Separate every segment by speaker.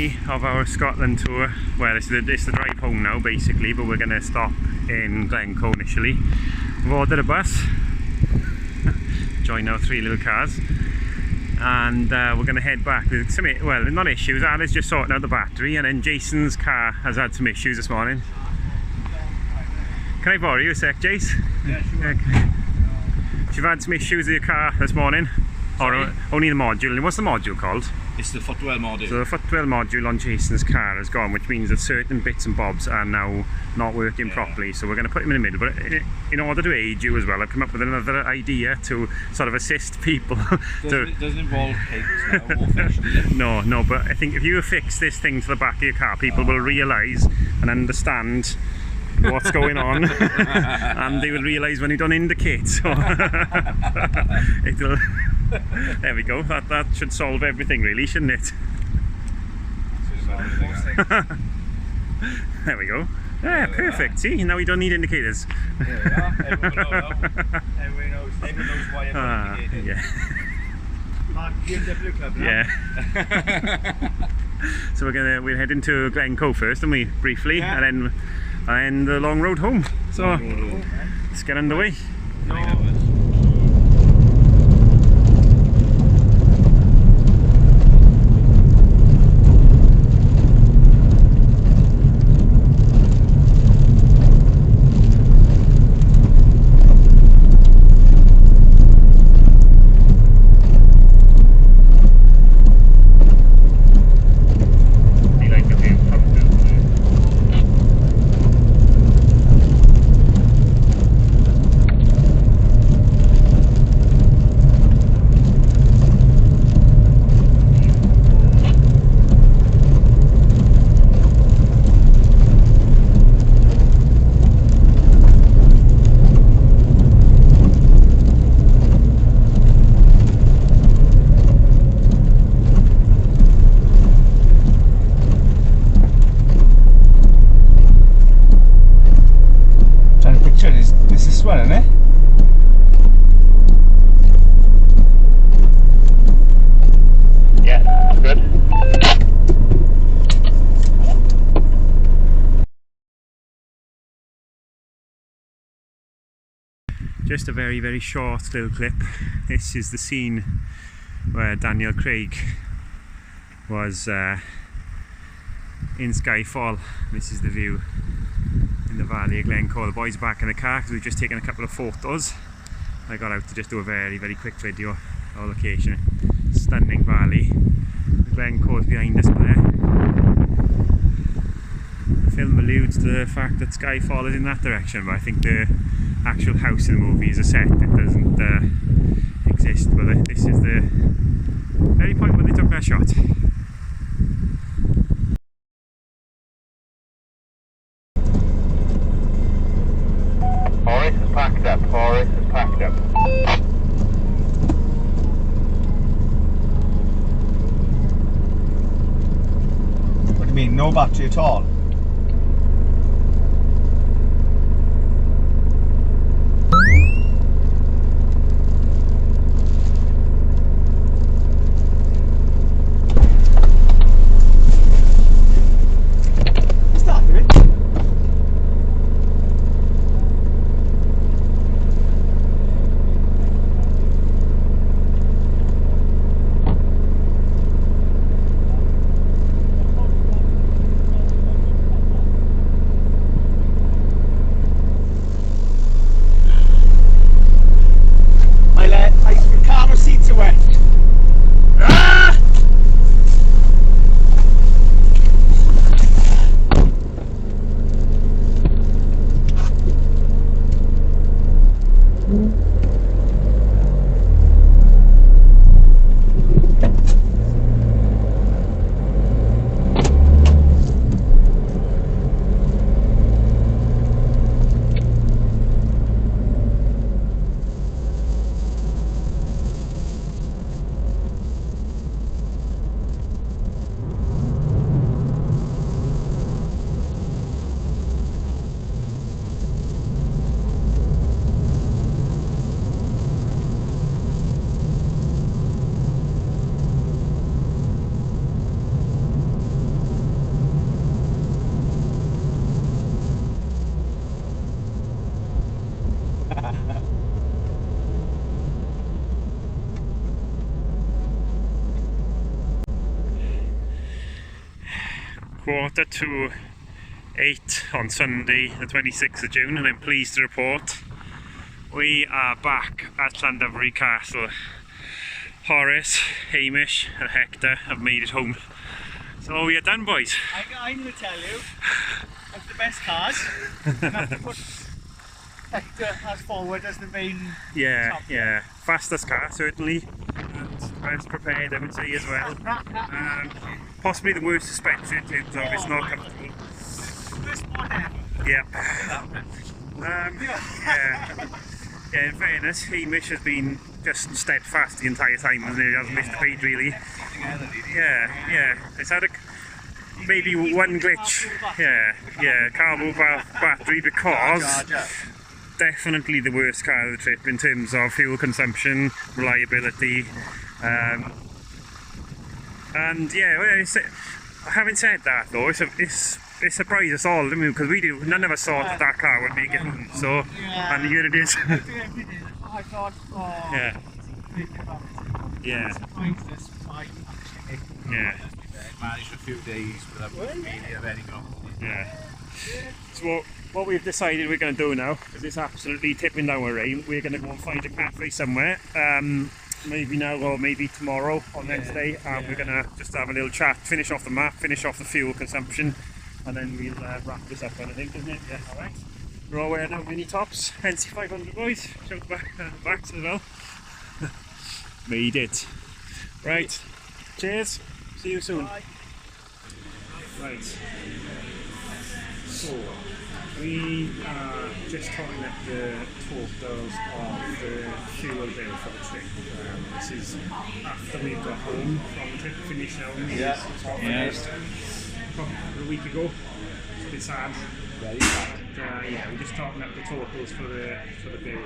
Speaker 1: day of our Scotland tour. Well, it's the drive home now basically, but we're going to stop in Glencoe initially. We've ordered a bus, join our 3 little cars, and we're going to head back with some, well, not issues. Ali's just sorting out the battery, and then Jason's car has had some issues this morning. Can I borrow you a sec, Jace?
Speaker 2: Yeah, sure.
Speaker 1: Okay. You've had some issues with your car this morning?
Speaker 2: Sorry?
Speaker 1: Or only the module? What's the module called?
Speaker 2: It's the footwell module.
Speaker 1: So the footwell module on Jason's car has gone, which means that certain bits and bobs are now not working properly. So we're going to put him in the middle. But in order to aid you as well, I've come up with another idea to sort of assist people.
Speaker 2: It doesn't involve cakes now, or fish, does it?
Speaker 1: No, but I think if you affix this thing to the back of your car, people will realise and understand what's going on, and they will realise when you don't indicate. So it'll. There we go. That should solve everything, really, shouldn't it? There we go. Yeah, perfect. See, now we don't need indicators.
Speaker 2: There we are. Everyone knows why everyone indicated.
Speaker 1: Yeah.
Speaker 2: Mark, give the blue club now.
Speaker 1: Yeah. So we're heading to Glencoe first, and we briefly,
Speaker 2: Yeah.
Speaker 1: and then the long road home. So let's get underway.
Speaker 3: This is swelling, eh?
Speaker 1: Yeah, that's good. Just a very, very short little clip. This is the scene where Daniel Craig was in Skyfall. This is the view in the valley of Glencoe. The boys are back in the car because we've just taken a couple of photos. I got out to just do a very, very quick video of our location. Stunning valley. Glencoe's behind us there. The film alludes to the fact that Skyfall is in that direction, but I think the actual house in the movie is a set. It doesn't exist, but this is the very point where they took that shot. Horace is packed up. Horace is packed up.
Speaker 3: What do you mean, no battery at all?
Speaker 1: 8:45 on Sunday the 26th of June, and I'm pleased to report we are back at Llandovery Castle. Horace, Hamish and Hector have made it home. So we are done, boys.
Speaker 3: I'm going to tell you, that's the best cars. You have to put Hector as forward as the main top.
Speaker 1: Yeah. Fastest car, certainly. And best prepared, I would say, as well. Possibly the worst suspension in terms of it's not comfortable.
Speaker 3: First one ever.
Speaker 1: Yeah. Yeah, in fairness, Hamish has been just steadfast the entire time, hasn't he? He hasn't missed a beat, really. Yeah. It's had maybe one glitch. Yeah, carbo battery, because definitely the worst car of the trip in terms of fuel consumption, reliability, and yeah. Well, having said that, though, it surprised us all, didn't we? Because none of us thought that car would make it home. So, and here it is.
Speaker 3: I thought,
Speaker 1: Yeah.
Speaker 2: Managed a few days without media of any good.
Speaker 1: Yeah. So what we've decided we're going to do now, because it's absolutely tipping down with rain, we're going to go and find a cafe somewhere. Maybe now or maybe tomorrow or next day. We're going to just have a little chat, finish off the map, finish off the fuel consumption, and then we'll wrap this up, I think, isn't it? Yeah, alright. We're all wearing our mini tops, NC500 boys, shout backs as well. Made it. Right, cheers, see you soon.
Speaker 3: Bye.
Speaker 1: Right, so we are just talking at the totals of the fuel bill for the trip. This is after we've got home from the trip, finished now. Finished a week ago. It's a bit sad.
Speaker 3: Very bad.
Speaker 1: Yeah, we're just talking up the totals for the bill.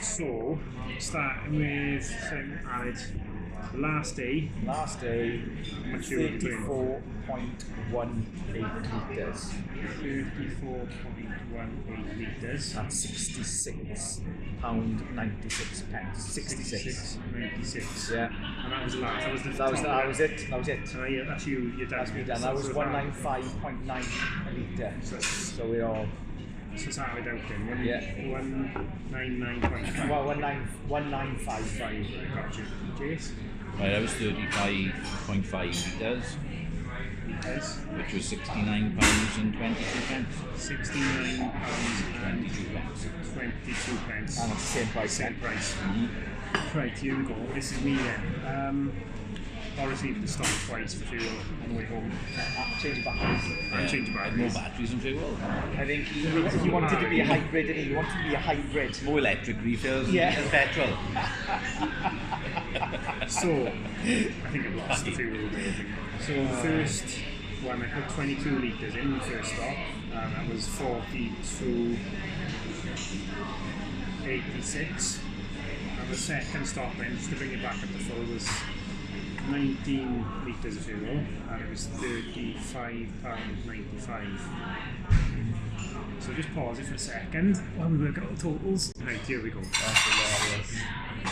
Speaker 1: So, starting with Alid, last day,
Speaker 3: how much fuel
Speaker 4: 34.18 litres.
Speaker 1: 34.18 litres.
Speaker 4: That's £66.96. 66.
Speaker 1: 96.
Speaker 4: Yeah.
Speaker 1: And that was the last. That was
Speaker 4: it.
Speaker 1: Yeah, that's you. Your
Speaker 4: That's me done. That was 195.9 litre. So we're all.
Speaker 1: So it's out then. 199.5.
Speaker 4: Well, 195.
Speaker 1: Got you. Jace?
Speaker 5: Right, that was 35.5 litres, which was £69.22.
Speaker 1: £69.22.
Speaker 4: And it's the same price.
Speaker 1: Same price. Right, here we go. This is me then. Horace needed to stop twice for fuel on the way home.
Speaker 4: Change it back.
Speaker 1: And change it back.
Speaker 5: More batteries and fuel.
Speaker 4: I think he wanted to be a hybrid, didn't he? He wanted to be a hybrid.
Speaker 5: More electric refills
Speaker 4: Yeah.
Speaker 5: than petrol.
Speaker 1: So, I think I've lost the fuel. So, the first one, I put 22 litres in the first stop, and that was 42.86. And the second stop then, just to bring it back up to full, was 19 litres of fuel, and it was £35.95. So just pause it for a second while we work out the totals. Right, here we go.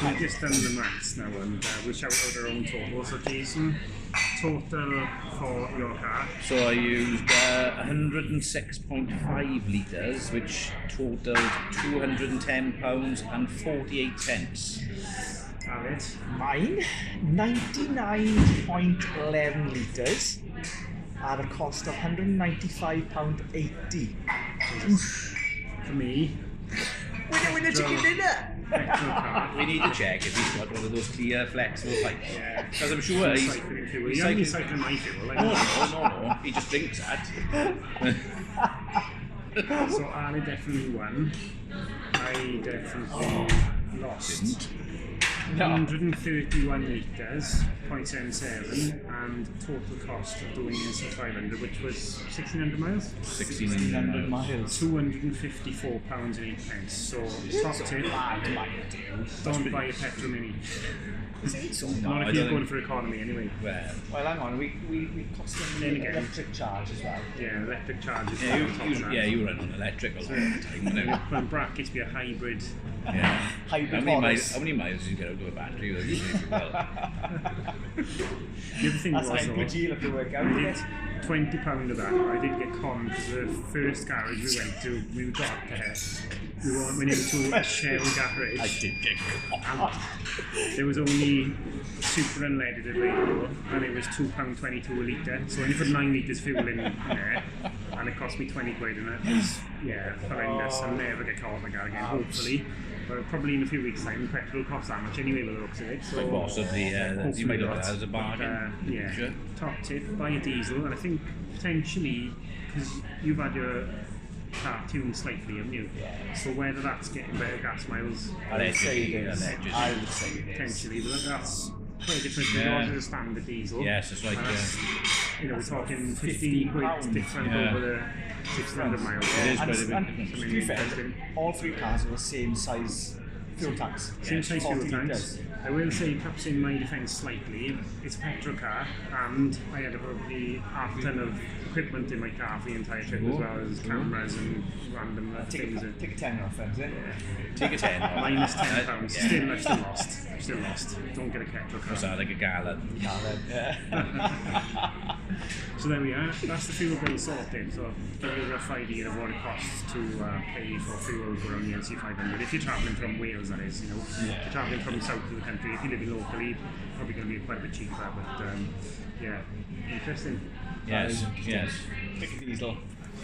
Speaker 1: We've just done the maths now, and we'll shout out our own totals. So Jason, total for your car?
Speaker 5: So I used 106.5 litres, which totalled £210.48.
Speaker 1: Alid?
Speaker 4: Mine, 99.11 litres at a cost of £195.80.
Speaker 1: For me,
Speaker 4: Winner chicken dinner!
Speaker 1: petrol car.
Speaker 5: We need to check if he's got one of those clear flexible pipes.
Speaker 1: Yeah.
Speaker 5: Because I'm sure he's...
Speaker 1: Cycling fuel. You're only cycling my fuel.
Speaker 5: No, he just drinks that.
Speaker 1: So Ali definitely won. I definitely lost. 131 litres, 0.77, and total cost of doing NC500, which was 1,600 miles?
Speaker 5: 1,600 miles.
Speaker 1: £254.08. So, top tip, don't buy a petrol mini. Not if you're going for economy anyway.
Speaker 4: Well, hang on, we cost them
Speaker 1: Then again.
Speaker 4: electric charge as well.
Speaker 1: Yeah, electric charges.
Speaker 5: You run on electric a lot of the time. You know.
Speaker 1: Well, brackets be a hybrid.
Speaker 5: Yeah.
Speaker 4: Hybrid
Speaker 5: How
Speaker 4: Horace.
Speaker 5: many miles do you get out of a battery? Well?
Speaker 1: The other thing
Speaker 3: That's
Speaker 1: was,
Speaker 3: like
Speaker 1: though,
Speaker 3: MPG, look to work out.
Speaker 1: I
Speaker 3: isn't
Speaker 1: did
Speaker 3: it?
Speaker 1: £20 of that. I did get conned because the first garage we went to, we got there. We went into a Shell garage.
Speaker 5: I did get caught.
Speaker 1: There was only super unleaded available, and it was £2.22 a litre. So I only put 9 litres fuel in there, and it cost me 20 quid, and it was horrendous. I'll never get caught like that again, hopefully. But probably in a few weeks' time, petrol costs that much anyway, by the looks of it. So
Speaker 5: Possibly, you might look at that as a
Speaker 1: But,
Speaker 5: bargain.
Speaker 1: yeah,
Speaker 5: Sure.
Speaker 1: top tip, buy a diesel, and I think potentially, because you've had your car tuned slightly, haven't you? So whether that's getting better gas miles,
Speaker 3: I would say it is.
Speaker 5: Allegedly.
Speaker 3: I would say it is.
Speaker 1: potentially, but that's quite different
Speaker 5: Yeah.
Speaker 1: because it's a standard diesel.
Speaker 5: Yes, it's like,
Speaker 1: And that's, we're talking 15 quid
Speaker 3: £15
Speaker 1: different
Speaker 5: Yeah.
Speaker 1: over the 600 miles.
Speaker 5: It is quite a big
Speaker 3: And
Speaker 5: difference.
Speaker 3: to be fair, all three cars are the same size fuel tanks.
Speaker 1: Same size fuel
Speaker 3: 40
Speaker 1: tanks.
Speaker 3: litres.
Speaker 1: I will say, perhaps in my defence slightly, it's a petrol car, and I had probably half a ton of equipment in my car for the entire trip, as well as cameras and random things.
Speaker 3: Take a tenner off them, is it?
Speaker 5: Take a 10.
Speaker 1: Minus £10.
Speaker 5: Yeah.
Speaker 1: Still, I'm still lost. Still lost. Don't get a petrol car.
Speaker 5: Was that like a gallon?
Speaker 3: Yeah.
Speaker 1: So there we are. That's the fuel bill sorted. So give you a rough idea of what it costs to pay for fuel for on the NC500. If you're travelling from Wales, that is, if you're travelling from the south of the country, if you live in locally, probably going to be quite a bit cheaper. But yeah, interesting.
Speaker 5: Yes, yes.
Speaker 3: Take a diesel.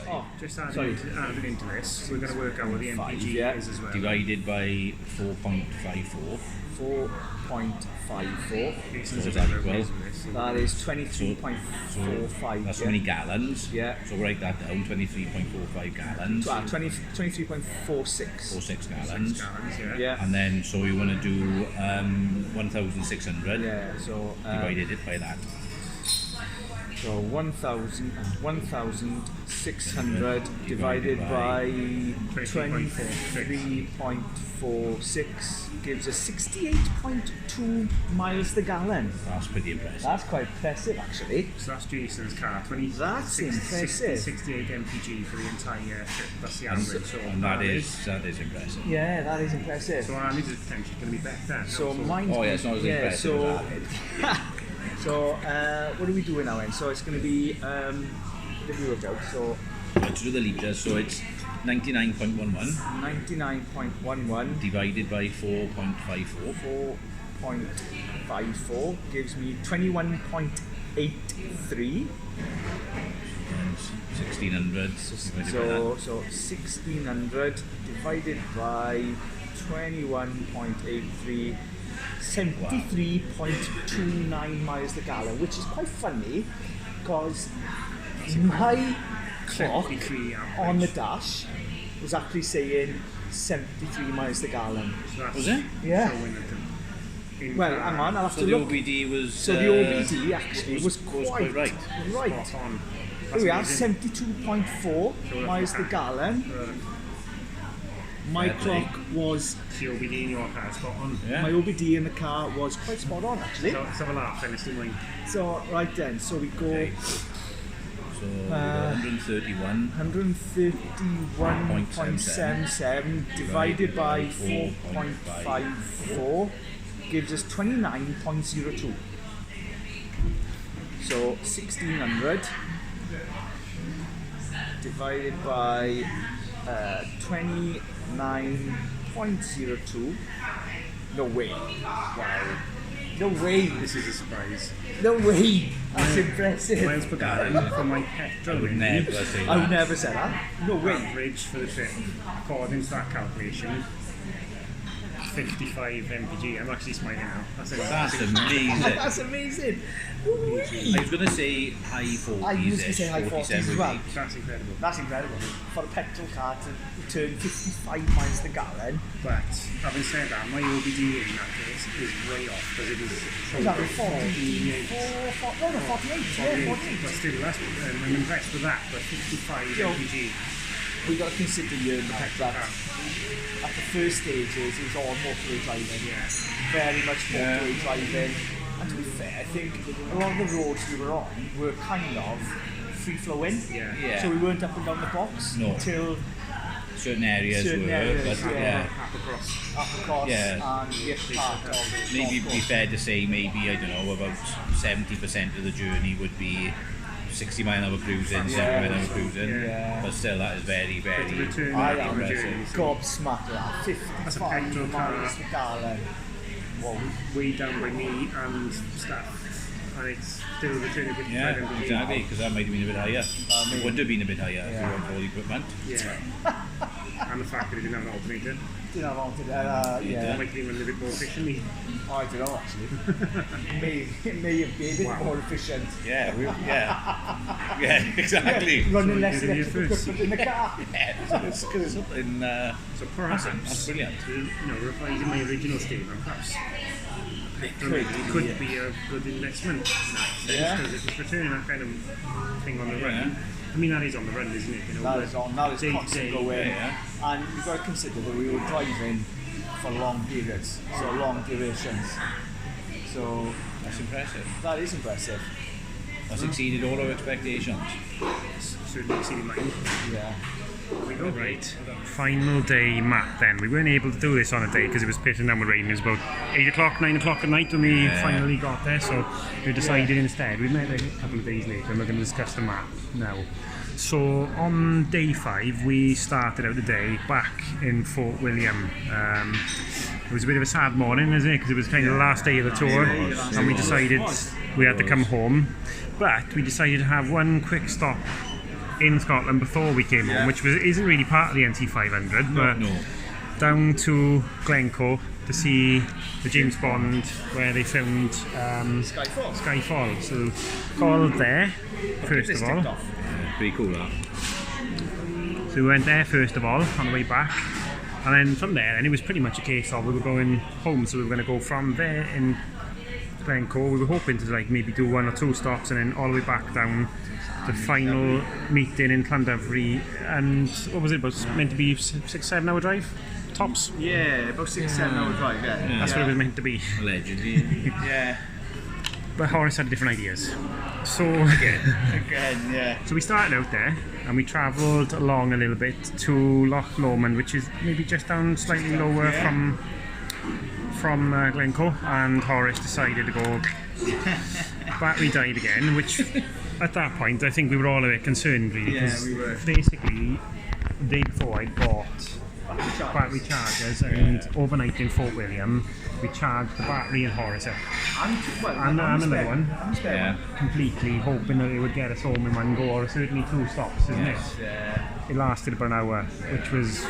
Speaker 1: Oh, just adding into this, we're going to work out what the MPG
Speaker 3: yeah.
Speaker 1: is as well.
Speaker 5: Divided by 4.54.
Speaker 3: 4.54.
Speaker 1: This
Speaker 5: So
Speaker 1: is
Speaker 5: is
Speaker 1: a
Speaker 5: that
Speaker 1: better
Speaker 5: equal?
Speaker 1: way, isn't it? So
Speaker 3: That is 23.45.
Speaker 5: That's how many gallons.
Speaker 3: Yeah.
Speaker 5: So write that down, 23.45 gallons.
Speaker 3: 23.46.
Speaker 5: Or 6 gallons.
Speaker 1: gallons, yeah.
Speaker 3: Yeah.
Speaker 5: And then, so you want to do 1,600.
Speaker 3: Yeah, so
Speaker 5: Divided it by that.
Speaker 3: so 1,000 and 1,600 divided by 23.46 gives us 68.2 miles per gallon.
Speaker 5: That's pretty impressive.
Speaker 3: That's quite impressive, actually.
Speaker 1: So that's Jason's car,
Speaker 3: That's impressive.
Speaker 1: 68 MPG for the entire trip. That's the average. So
Speaker 5: And that is impressive.
Speaker 3: Yeah, that is impressive.
Speaker 1: So ours is potentially going to be better.
Speaker 3: So mine's
Speaker 5: Oh yeah, it's not as impressive
Speaker 3: so
Speaker 5: as that.
Speaker 3: so what are we doing now then? So it's going to be let me work out. So
Speaker 5: To do the litres, so it's 99.11
Speaker 3: 99.11
Speaker 5: divided by 4.54.
Speaker 3: 4.54 gives me 21.83.
Speaker 5: And 1,600 divided by that.
Speaker 3: So 1600 divided by 21.83, 73.29 miles per gallon, which is quite funny because my clock
Speaker 1: 73 average.
Speaker 3: on the dash was actually saying 73 miles per gallon.
Speaker 1: So that's
Speaker 5: Was it?
Speaker 3: Yeah.
Speaker 1: showing that in
Speaker 3: Well,
Speaker 1: car,
Speaker 3: hang on, I'll have
Speaker 5: So
Speaker 3: to
Speaker 5: the
Speaker 3: look.
Speaker 5: OBD was.
Speaker 3: So the OBD actually was quite
Speaker 5: right.
Speaker 3: right.
Speaker 1: spot on.
Speaker 3: Here we are,
Speaker 1: amazing.
Speaker 3: 72.4 miles per gallon. My
Speaker 5: Fair play.
Speaker 3: clock was,
Speaker 1: The OBD in your car, spot on.
Speaker 5: Yeah.
Speaker 3: my OBD in the car was quite spot on actually.
Speaker 1: So let's have a laugh then, it's doing
Speaker 3: So right then, so we go
Speaker 5: Okay. So 131.
Speaker 3: 131.77 divided by 4.54 gives us 29.02. So 1600 divided by 29.02. No way. Wow. No way.
Speaker 1: This is a surprise.
Speaker 3: No way. That's impressive.
Speaker 1: Miles per gallon for my petrol.
Speaker 5: I would
Speaker 1: really.
Speaker 5: never say
Speaker 3: I would
Speaker 5: that.
Speaker 3: never say that. No way.
Speaker 1: Average for the trip, according to that calculation, 55 MPG. I'm actually smiling now. That's
Speaker 5: That's amazing.
Speaker 3: That's amazing. No way.
Speaker 5: I was going to say high 40s.
Speaker 3: I used to say high 40s as well.
Speaker 1: That's incredible.
Speaker 3: That's incredible. For a petrol car to return 55 miles per gallon.
Speaker 1: But having said that, my OBD in that case is way off because it was
Speaker 3: Was that 48?
Speaker 1: 48.
Speaker 3: 48. Yeah, 48.
Speaker 1: But still, that's, I'm impressed with that. But 55
Speaker 3: Yo.
Speaker 1: MPG.
Speaker 3: We got to consider here now that at the first stages it was all motorway driving.
Speaker 1: Yeah.
Speaker 3: Very much motorway driving. And to be fair, I think a lot of the roads we were on were kind of free flowing.
Speaker 1: Yeah.
Speaker 5: Yeah.
Speaker 3: So we weren't up and down the box
Speaker 5: No.
Speaker 3: until
Speaker 5: certain areas
Speaker 3: Certain
Speaker 5: were,
Speaker 3: areas,
Speaker 5: but
Speaker 3: yeah.
Speaker 1: Across.
Speaker 3: up across
Speaker 5: Yeah.
Speaker 3: and this part of the
Speaker 5: maybe
Speaker 3: North
Speaker 5: be
Speaker 3: Coast.
Speaker 5: fair to say maybe, I don't know, about 70% of the journey would be 60 mile an hour cruising, 70 mile an hour cruising,
Speaker 3: Yeah.
Speaker 5: but still that is very,
Speaker 1: But the
Speaker 5: very
Speaker 1: return
Speaker 3: I
Speaker 1: of
Speaker 3: am
Speaker 1: the journey, so
Speaker 3: gobsmacked at
Speaker 1: That's a
Speaker 3: 55
Speaker 1: petrol car.
Speaker 3: miles per gallon. Whoa.
Speaker 1: way down by me and stuff. And it's still returning with
Speaker 5: yeah, exactly, because that might have been a bit higher. It would have been a bit higher if we weren't for the equipment.
Speaker 1: Yeah. And the fact that it didn't have an alternator.
Speaker 3: Didn't have wanted, yeah.
Speaker 1: It might be run a little bit more efficiently.
Speaker 3: I don't know actually. it may have been a bit more efficient.
Speaker 5: Yeah, yeah, exactly.
Speaker 3: Running less
Speaker 1: Did it
Speaker 3: electrical
Speaker 1: first?
Speaker 3: equipment in the car.
Speaker 5: Yeah, so it's something.
Speaker 1: So perhaps,
Speaker 5: That's brilliant.
Speaker 1: Revising my original statement, perhaps it could be a good investment.
Speaker 3: Yeah.
Speaker 1: Because if it's returning that kind of thing on the run,
Speaker 5: Yeah.
Speaker 1: I mean that is on the run, isn't it?
Speaker 3: That is on, that is
Speaker 1: day to
Speaker 3: constant
Speaker 1: day.
Speaker 3: going.
Speaker 5: Yeah.
Speaker 3: And you've got to consider that we were driving for long periods, so long durations. So
Speaker 5: That's impressive.
Speaker 3: that is impressive.
Speaker 5: That's exceeded all our expectations.
Speaker 1: Certainly exceeding mine.
Speaker 3: Yeah.
Speaker 1: We go right. Final day map then. We weren't able to do this on a day because it was pissing down with rain. It was about 8 o'clock, 9 o'clock at night when we finally got there. So we decided instead, we met a couple of days later and we're going to discuss the map now. So on day 5 we started out the day back in Fort William. It was a bit of a sad morning, isn't it? Because it was kind of the last day of the tour and we decided we had to come home. But we decided to have one quick stop in Scotland before we came home, which isn't really part of the NC500, but down to Glencoe to see the James Bond where they filmed Skyfall. So called there first of all.
Speaker 5: Pretty cool, that.
Speaker 1: So we went there first of all on the way back, and then from there, and it was pretty much a case of we were going home. So we were going to go from there in Glencoe. We were hoping to maybe do 1 or 2 stops and then all the way back down. The final meeting in Llandovery, and what was it about? Meant to be 6-7 hour drive, tops.
Speaker 3: Yeah, about 6-7 hour drive. Yeah.
Speaker 1: That's what it was meant to be.
Speaker 5: Allegedly.
Speaker 3: Yeah.
Speaker 1: But Horace had different ideas. So
Speaker 3: Again, yeah.
Speaker 1: so we started out there and we travelled along a little bit to Loch Lomond, which is maybe just down slightly lower from Glencoe, and Horace decided to go. Battery died again, which at that point I think we were all a bit concerned really, because
Speaker 3: we were.
Speaker 1: basically the day before I bought battery chargers and overnight in Fort William we charged the battery in Horace up and another one, completely hoping that it would get us home in one go, or certainly 2 stops, isn't it? It lasted about an hour, which was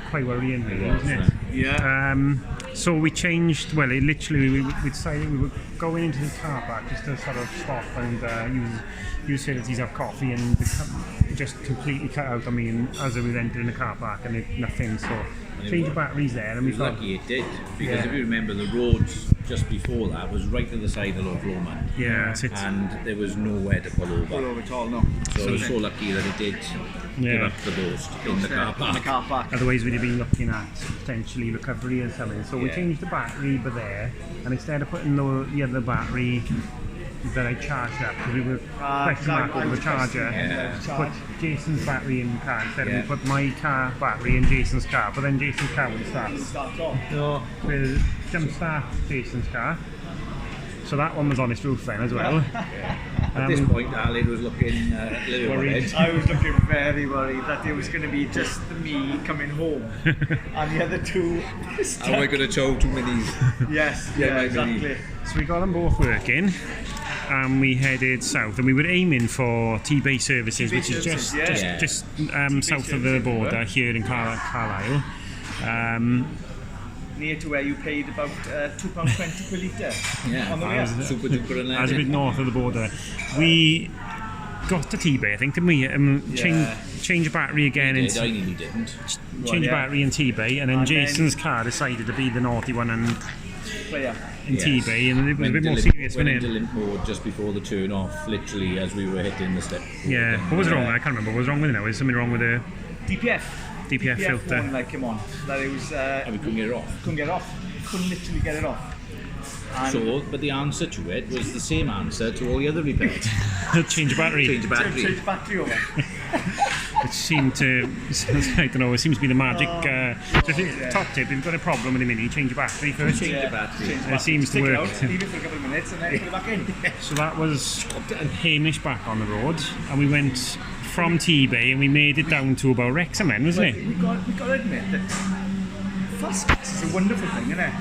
Speaker 1: quite worrying really, wasn't it? So we changed, well it literally, we decided we were going into the car park just to sort of stop and use facilities, have coffee, and just completely cut out, I mean, as we were entering the car park and nothing, so changed the batteries there and we thought...
Speaker 5: Lucky it did, because if you remember the roads just before that was right to the side of Loch Lomond.
Speaker 1: Yeah,
Speaker 5: and there was nowhere to pull over.
Speaker 3: At all, no.
Speaker 5: So I was so lucky that it did give up the ghost in the car park.
Speaker 3: In the car park.
Speaker 1: Otherwise we'd have been looking at potentially recovery and something. So we changed the battery but there, and instead of putting the other battery that I charged up, because we were question mark over the charger, put Jason's battery in the car instead of we put my car battery in Jason's car, but then Jason's car wouldn't start. So we'll jump start Jason's car. So that one was on its roof then as well.
Speaker 5: At this point, Aled was looking a little worried.
Speaker 3: I was looking very worried that it was going to be just me coming home and the other 2
Speaker 5: How am I going to tow 2 minis?
Speaker 3: Yes,
Speaker 5: exactly.
Speaker 1: So we got them both working and we headed south, and we were aiming for T-Bay services, which is just south of the border here in Carlisle.
Speaker 3: Near to where you paid about £2.20 per litre on the way up.
Speaker 5: Super duper and
Speaker 1: As a bit north of the border. We got to T-Bay, I think, didn't we? Change the battery again.
Speaker 5: I nearly didn't.
Speaker 1: Change the battery in T-Bay, and then Jason's car decided to be the naughty one and in T-Bay, and it was a bit more serious, wasn't it?
Speaker 5: Went into Lintmore just before the turn off, literally as we were hitting the step.
Speaker 1: Yeah. What was wrong? I can't remember. What was wrong with it now? Was something wrong with the
Speaker 3: DPF
Speaker 1: filter?
Speaker 3: wouldn't like him on. That it was.
Speaker 5: And we couldn't get it off.
Speaker 3: Couldn't get it off. Couldn't literally get it off. And
Speaker 5: So, but the answer to it was the same answer to all the other repairs.
Speaker 1: Change the battery.
Speaker 5: Change the battery.
Speaker 3: Change battery over.
Speaker 1: It seemed to, I don't know, it seems to be the magic. So if you, top tip, if you've got a problem with a Mini, change your battery first.
Speaker 5: Change the battery.
Speaker 1: And it seems to
Speaker 3: Take it
Speaker 1: work.
Speaker 3: out, leave it for a couple of minutes and then put it back in.
Speaker 1: So that was Hamish back on the road, and we went from T-Bay and we made it down to about Wrexham then, wasn't it?
Speaker 3: We got to admit that fast gas is a wonderful thing, isn't it?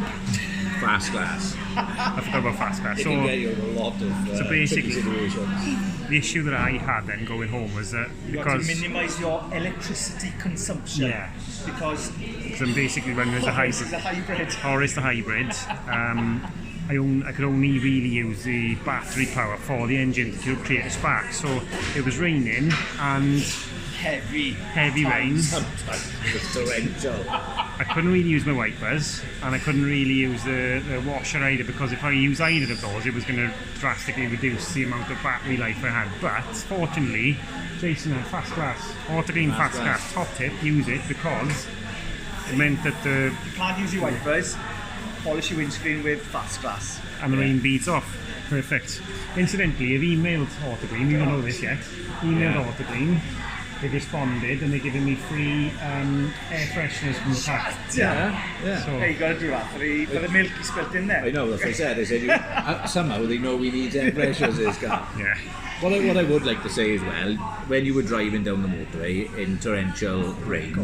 Speaker 5: Fast glass.
Speaker 1: I forgot about fast gas.
Speaker 5: It
Speaker 1: So
Speaker 5: can get you in a lot of
Speaker 1: So basically-
Speaker 5: tricky situations.
Speaker 1: the issue that I had then going home was that
Speaker 3: You've got to
Speaker 1: because
Speaker 3: minimise your electricity consumption.
Speaker 1: Yeah.
Speaker 3: Because
Speaker 1: I'm basically running as a
Speaker 3: Horace is
Speaker 1: hybrid.
Speaker 3: a hybrid.
Speaker 1: Horace the hybrid. I could only really use the battery power for the engine to create a spark. So it was raining and heavy rain.
Speaker 5: Sometimes it's torrential.
Speaker 1: I couldn't really use my wipers and I couldn't really use the washer either, because if I used either of those it was going to drastically reduce the amount of battery life I had. But fortunately Jason had fast glass, Autogreen fast glass. Top tip, use it, because it meant that
Speaker 3: You can't use your wipers. Polish your windscreen with fast glass.
Speaker 1: and the rain beads off. Perfect. Incidentally, I've emailed Autogreen, you don't know this yet. Emailed Autogreen. They've responded and they're giving me free air fresheners from the pack.
Speaker 5: Yeah.
Speaker 1: So
Speaker 3: Hey, you got to do that for the milk you spilt in there.
Speaker 5: I know, that's what I said. They said somehow they know we need air pressures in this car.
Speaker 1: yeah.
Speaker 5: What I would like to say as well, when you were driving down the motorway in torrential rain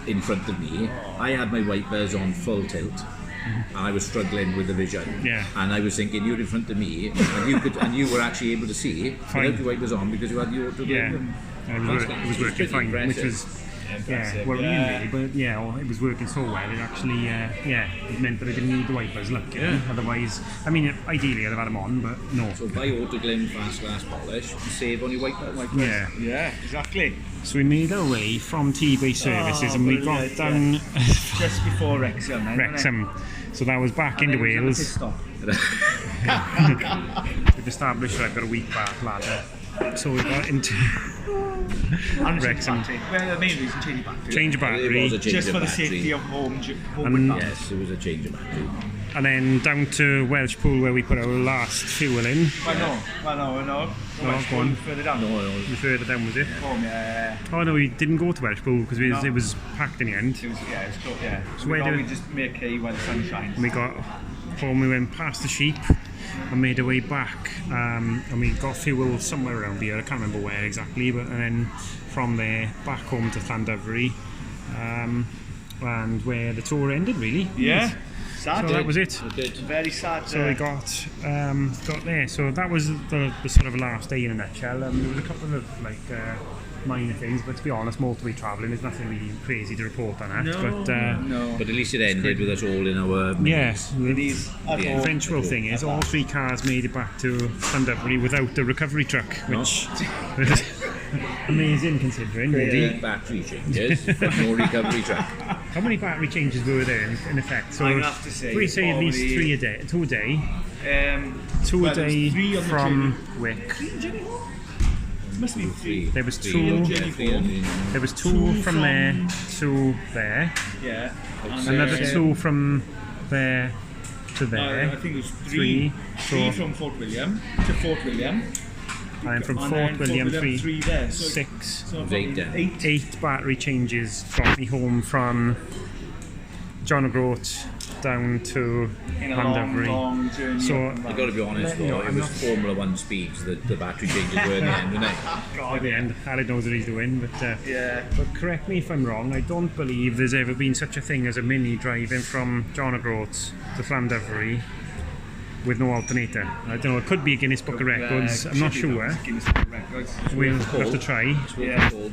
Speaker 5: in front of me, I had my wipers on full tilt. And I was struggling with the vision.
Speaker 1: Yeah.
Speaker 5: And I was thinking, you're in front of me, and you were actually able to see
Speaker 1: Fine.
Speaker 5: without your wipers on because you had the auto.
Speaker 1: Yeah. And it was working fine, which was worrying really, but it was working so well. It actually, it meant that I didn't need the wipers. Luckily, otherwise, I mean, ideally I'd have had them on, but no.
Speaker 5: So buy Autoglym fast glass polish and save on your wipers.
Speaker 1: Yeah.
Speaker 3: Yeah, exactly.
Speaker 1: So we made our way from T-Bay Services and we got
Speaker 3: brilliant,
Speaker 1: down
Speaker 3: Just before Wrexham, then,
Speaker 1: Wrexham. So that was back into Wales. We've established that I've got a weak back ladder. So we got into Wrexham.
Speaker 3: Well, the main reason, change your battery.
Speaker 1: Change of battery.
Speaker 5: It was a change
Speaker 3: Just
Speaker 5: of
Speaker 3: for the
Speaker 5: battery.
Speaker 3: safety of home
Speaker 1: And-
Speaker 3: and back.
Speaker 5: Yes, it was a change of battery.
Speaker 1: And then down to Welsh Pool where we put our last fuel in.
Speaker 3: Well, no.
Speaker 1: No, go on.
Speaker 3: Further down.
Speaker 1: The further down was it?
Speaker 3: Home, yeah.
Speaker 1: Oh no, we didn't go to Welsh Pool because
Speaker 3: No.
Speaker 1: it was packed in the end.
Speaker 3: It was close, yeah.
Speaker 1: So where
Speaker 3: we
Speaker 1: do-
Speaker 3: just make hay while the sun shines.
Speaker 1: And we got home, we went past the sheep and made our way back, and we got fuel somewhere around here, I can't remember where exactly, but and then from there back home to Llandovery, and where the tour ended really.
Speaker 3: Yeah. Sad.
Speaker 1: So that was it.
Speaker 3: Very sad.
Speaker 1: So we got there. So that was the sort of last day in a nutshell. There was a couple of minor things, but to be honest, motorway travelling is nothing really crazy to report on that.
Speaker 3: No.
Speaker 5: But at least it ended with us all in our
Speaker 1: Yes,
Speaker 3: It is.
Speaker 1: the eventual thing is all three cars made it back to Llandovery without the recovery truck, which is amazing considering.
Speaker 5: big battery changes, no recovery track.
Speaker 1: How many battery changes were there in effect? So
Speaker 3: I'd have to say
Speaker 1: we say at least
Speaker 3: probably-
Speaker 1: 2 a day. Two
Speaker 3: Well,
Speaker 1: a
Speaker 3: there was
Speaker 1: day
Speaker 3: 3 on the
Speaker 1: from Wick.
Speaker 3: Must be 3.
Speaker 1: There was
Speaker 5: Three
Speaker 1: two.
Speaker 5: on Jenny Ford.
Speaker 1: There was two from there to there.
Speaker 3: Yeah.
Speaker 1: Another 2 from there to
Speaker 3: I
Speaker 1: there.
Speaker 3: think it was
Speaker 1: 3.
Speaker 3: 3
Speaker 1: So
Speaker 3: from Fort William to Fort William.
Speaker 1: and from
Speaker 3: And
Speaker 1: Fort
Speaker 3: then
Speaker 1: William
Speaker 3: Fort
Speaker 1: 3
Speaker 3: there. So
Speaker 1: 6.
Speaker 3: So
Speaker 5: It was 8 then.
Speaker 3: 8.
Speaker 1: Battery changes got me home from John O'Groat down to
Speaker 3: In a
Speaker 1: Llandovery.
Speaker 3: long journey.
Speaker 1: So-
Speaker 3: up and
Speaker 5: I
Speaker 3: down.
Speaker 5: got to be honest though, it was Formula 1 speeds that the battery changes were in the end, wasn't it?
Speaker 1: At the end, Harry knows what he's doing, but
Speaker 3: Yeah.
Speaker 1: but correct me if I'm wrong, I don't believe there's ever been such a thing as a Mini driving from John O'Groat to Llandovery with no alternator. I don't know, it could be a Guinness Book of Records, I'm not sure.
Speaker 3: Guinness Book of Records.
Speaker 1: We'll have to try,
Speaker 5: It's what
Speaker 3: Yeah.
Speaker 5: it's called.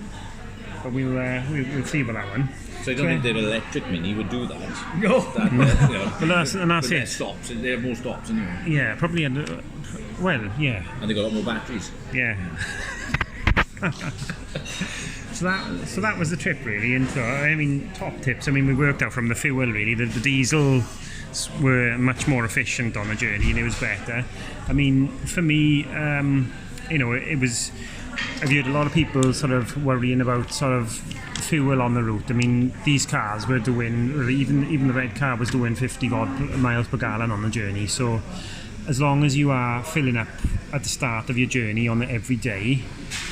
Speaker 1: but we'll see about that one.
Speaker 5: So I don't think their electric Mini would do that.
Speaker 3: No.
Speaker 5: That you know,
Speaker 1: But that's
Speaker 5: with their
Speaker 1: it.
Speaker 5: stops, they have more stops anyway.
Speaker 1: Yeah, probably, well, yeah.
Speaker 5: And they got a lot more batteries.
Speaker 1: Yeah. So that was the trip really, and I mean top tips. I mean we worked out from the fuel really. The diesel were much more efficient on the journey, and it was better. I mean for me, it was. I've heard a lot of people sort of worrying about sort of fuel on the route. I mean these cars were doing, or even the red car was doing 50 odd miles per gallon on the journey. So as long as you are filling up at the start of your journey on every day,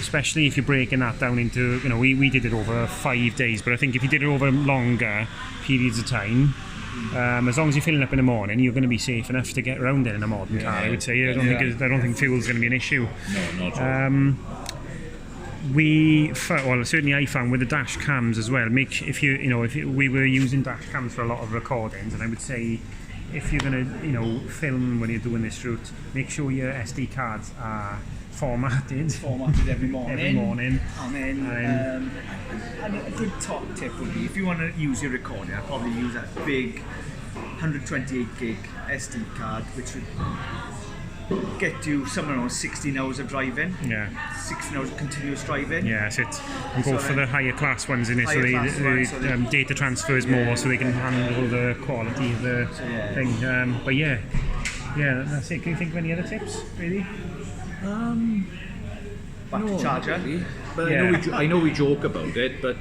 Speaker 1: especially if you're breaking that down into, you know, we did it over 5 days, but I think if you did it over longer periods of time, as long as you're filling up in the morning, you're going to be safe enough to get around in a modern car, I would say. I don't think fuel's going to be an issue.
Speaker 5: No, not at all.
Speaker 1: Certainly I found with the dash cams as well, we were using dash cams for a lot of recordings, and I would say if you're going to, film when you're doing this route, make sure your SD cards are formatted
Speaker 3: every morning. And then, and a good top tip would be, if you want to use your recorder, I'd probably use that big 128 gig SD card, which would get you somewhere around 16 hours of driving. 16 hours of continuous driving.
Speaker 1: Yeah, that's it. And go for the higher class ones in it, so the data transfers more, so they can handle the quality of the thing. But that's it. Can you think of any other tips, really?
Speaker 3: Battery charger.
Speaker 5: Really. But I know we joke about it, but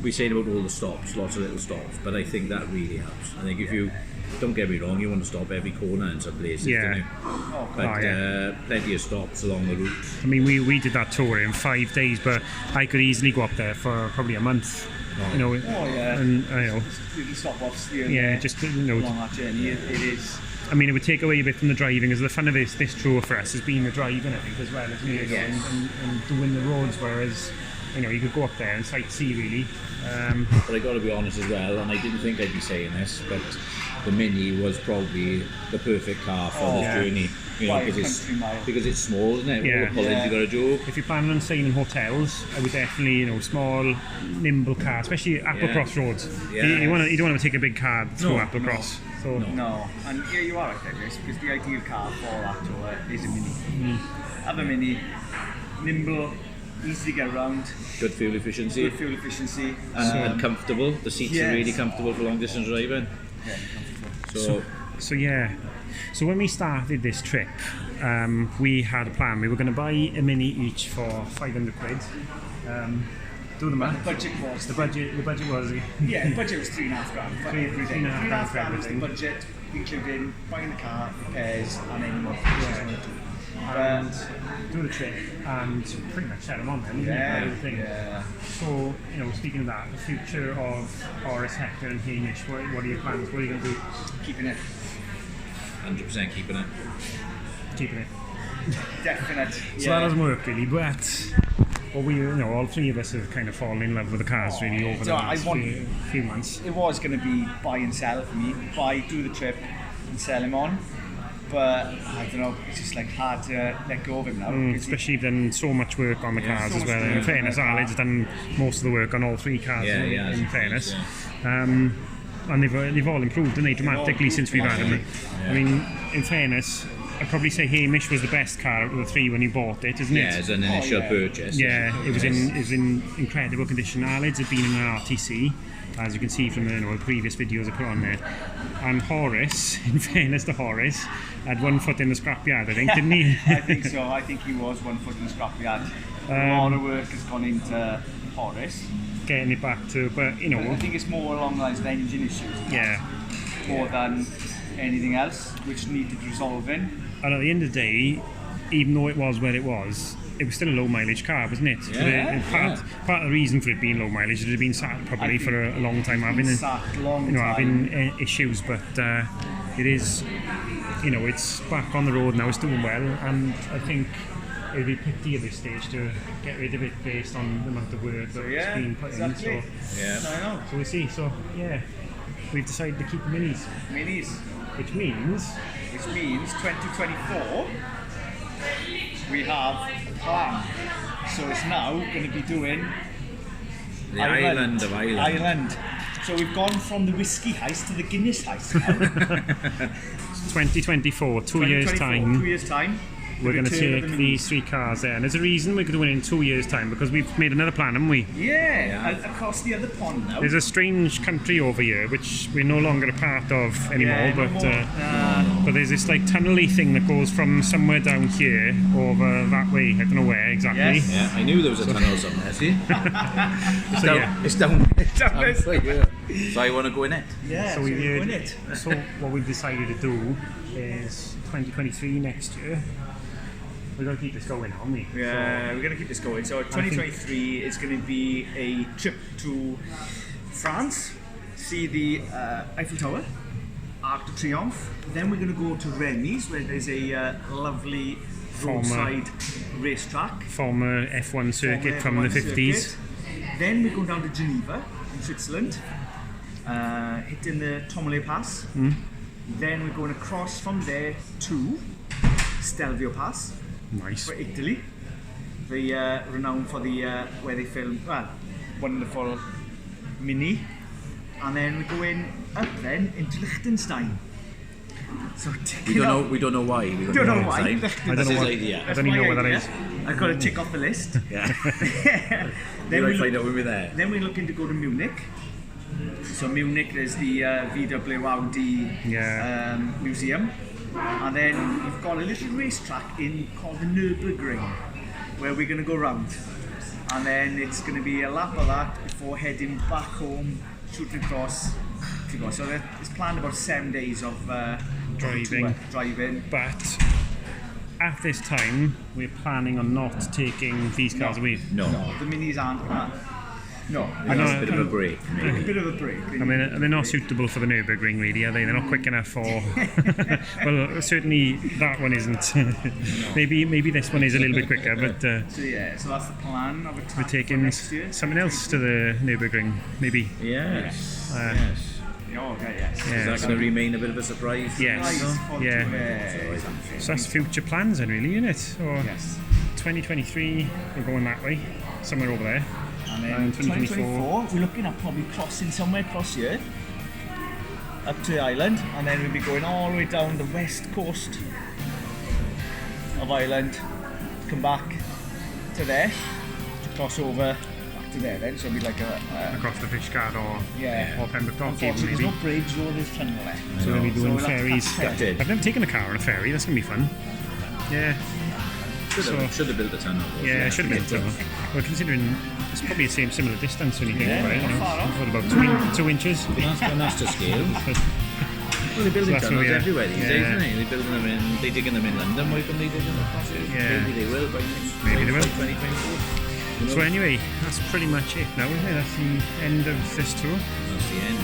Speaker 5: we say about all the stops, lots of little stops. But I think that really helps. I think if you, don't get me wrong, you want to stop every corner in some places, don't you? But plenty of stops along the route.
Speaker 1: I mean, we did that tour in 5 days, but I could easily go up there for probably a month. And
Speaker 3: You can stop off steering.
Speaker 1: just
Speaker 3: along that journey. It is.
Speaker 1: I mean, it would take away a bit from the driving, as the fun of this tour for us has been the driving, I think, as well, isn't it? And doing the roads, whereas, you could go up there and sightsee, really.
Speaker 5: But I got to be honest as well, and I didn't think I'd be saying this, but the Mini was probably the perfect car for this journey. Because it's small, isn't it? All the pullings you got to do.
Speaker 1: If you're planning on staying in hotels, I would definitely, small, nimble car, especially Applecross roads.
Speaker 5: Yeah.
Speaker 1: You don't want to take a big car through Applecross.
Speaker 3: No, and you are right there, Chris, because the ideal car for that tour is a Mini. Have a Mini, nimble, easy to get around.
Speaker 5: Good fuel efficiency. And comfortable. The seats are really comfortable for long distance driving.
Speaker 3: Yeah,
Speaker 1: comfortable. So when we started this trip, we had a plan. We were going to buy a Mini each for 500 quid. Do the math.
Speaker 3: The budget was.
Speaker 1: The budget was.
Speaker 3: The budget was $3,500 for every day. $3,500 was the budget, including buying the car, repairs, and any more.
Speaker 1: And do the trip and pretty much set them on then. So, speaking of that, the future of Horace, Hector and Hamish, what are your plans? What are you going to do?
Speaker 3: Keeping it.
Speaker 5: 100% keeping it.
Speaker 1: Keeping it.
Speaker 3: Definite.
Speaker 1: So that doesn't work really, but all three of us have kind of fallen in love with the cars really over the last few months.
Speaker 3: It was going to be buy and sell for me. Do the trip and sell him on. But I don't know, it's just hard to let go of him now.
Speaker 1: Especially done so much work on the cars as well. In fairness, Alan's done most of the work on all three cars. In fairness, and they've all improved, haven't they, dramatically since we've had them. I mean, in fairness, I'd probably say Hamish was the best car out of the three when you bought it, isn't it?
Speaker 5: Yeah, as an initial purchase.
Speaker 1: Yeah, it was in incredible condition. Alan's had been in an RTC, as you can see from the previous videos I put on there. And Horace, in fairness to Horace, had 1 foot in the scrapyard, I think, didn't he?
Speaker 3: I think so. I think he was 1 foot in the scrapyard. A lot of work has gone into Horace.
Speaker 1: Getting it back to, but
Speaker 3: I think it's more along the lines of engine issues. More than anything else, which needed resolving.
Speaker 1: And at the end of the day, even though it was where it was still a low mileage car, wasn't it? Part of the reason for it being low mileage, it had been sat probably for a long time having issues, but it is, it's back on the road now, it's doing well, and I think it would be pity at this stage to get rid of it based on the amount of work that it's been put in. So we'll see. So we've decided to keep the Minis. Which means
Speaker 3: 2024 we have a plan. So it's now going to be doing
Speaker 5: the island of Ireland.
Speaker 3: So we've gone from the whiskey heist to the Guinness heist now.
Speaker 1: 2024, 2 years time.
Speaker 3: 2 years time.
Speaker 1: We're going to take these three cars there, and there's a reason we're doing it in 2 years' time, because we've made another plan, haven't we?
Speaker 3: Across the other pond now.
Speaker 1: There's a strange country over here which we're no longer a part of anymore, but there's this tunnel-y thing that goes from somewhere down here over that way. I don't know where exactly.
Speaker 5: Yeah, I knew there was a tunnel somewhere. See, it's down here. So I want to go in it.
Speaker 3: Yeah,
Speaker 1: so we're in it. So what we've decided to do is 2023 next year. We're going to keep this going, aren't we?
Speaker 3: Yeah, we're going to keep this going. So 2023 is going to be a trip to France, see the Eiffel Tower, Arc de Triomphe. Then we're going to go to Rennes, where there's a lovely roadside racetrack.
Speaker 1: Former F1 circuit from the 50s.
Speaker 3: Then we're going down to Geneva in Switzerland, hitting the Tourmalet Pass. Then we're going across from there to Stelvio Pass
Speaker 1: Nice.
Speaker 3: for Italy. The renowned for the where they filmed wonderful Mini, and then we're going up then into Liechtenstein. So
Speaker 5: We don't know why. We
Speaker 3: don't know why.
Speaker 1: I
Speaker 5: That's
Speaker 1: don't know
Speaker 5: his
Speaker 1: what.
Speaker 5: idea.
Speaker 1: I don't even know what that is.
Speaker 3: I've got to tick off the list.
Speaker 5: Yeah.
Speaker 3: Then
Speaker 5: we
Speaker 3: we
Speaker 5: might find
Speaker 3: look,
Speaker 5: out when we're there.
Speaker 3: then we're looking to go to Munich. So Munich, there's the VW Audi museum, and then we've got a little racetrack in called the Nürburgring, where we're going to go round, and then it's going to be a lap of that before heading back home, shooting across to go. So it's planned about 7 days of
Speaker 1: Driving.
Speaker 3: driving.
Speaker 1: But at this time, we're planning on not taking these cars with.
Speaker 5: No.
Speaker 3: No, the minis aren't. No,
Speaker 1: I know.
Speaker 5: A bit of a break.
Speaker 3: a bit of a break.
Speaker 1: I mean, they're not suitable for the Nürburgring, really, are they? They're not quick enough for. Well, certainly that one isn't. maybe this one is a little bit quicker, but
Speaker 3: So that's the plan of attack
Speaker 1: we're
Speaker 3: for
Speaker 1: taking
Speaker 3: next year.
Speaker 1: something else to the Nürburgring, maybe.
Speaker 5: Yes.
Speaker 1: Yes.
Speaker 3: Oh, okay, yes.
Speaker 1: Yeah.
Speaker 5: Is that going to remain a bit of a surprise?
Speaker 1: Yes.
Speaker 3: Nice fun to,
Speaker 1: Yeah.
Speaker 3: exactly.
Speaker 1: So that's future plans, then, really, isn't it? So
Speaker 3: Yes.
Speaker 1: 2023, we're going that way, somewhere over there.
Speaker 3: And then
Speaker 1: And
Speaker 3: 2024, we're looking at probably crossing somewhere across here, up to the island, and then we'll be going all the way down the west coast of Ireland, come back to there, to cross over back to there then, so it'll be like a
Speaker 1: Across the Fishguard or Pembroke Dock, even
Speaker 3: unfortunately
Speaker 1: maybe.
Speaker 3: there's no bridge, no there's tunnel there.
Speaker 1: So we'll be doing
Speaker 3: we'll have to
Speaker 1: ferries.
Speaker 3: catch a ferry.
Speaker 1: I've never taken a car on a ferry, that's going to be fun. Yeah.
Speaker 5: Should have built a tunnel.
Speaker 1: Yeah, it should have been tunnel. Well, considering it's probably the similar distance when you think
Speaker 3: Yeah,
Speaker 1: about it. You know,
Speaker 3: not far off.
Speaker 1: what about 2 inches?
Speaker 5: That's to scale. Well, they're building
Speaker 1: So that's
Speaker 5: tunnels
Speaker 1: where we are.
Speaker 5: everywhere these
Speaker 1: Yeah.
Speaker 5: days, aren't they? They're building them in. They're digging them in London. Why couldn't they dig them across here?
Speaker 1: Yeah.
Speaker 5: Maybe they will by next.
Speaker 1: Maybe they will.
Speaker 5: 2024.
Speaker 1: So anyway, that's pretty much it now, isn't it? That's the end of this tour.
Speaker 5: That's the end.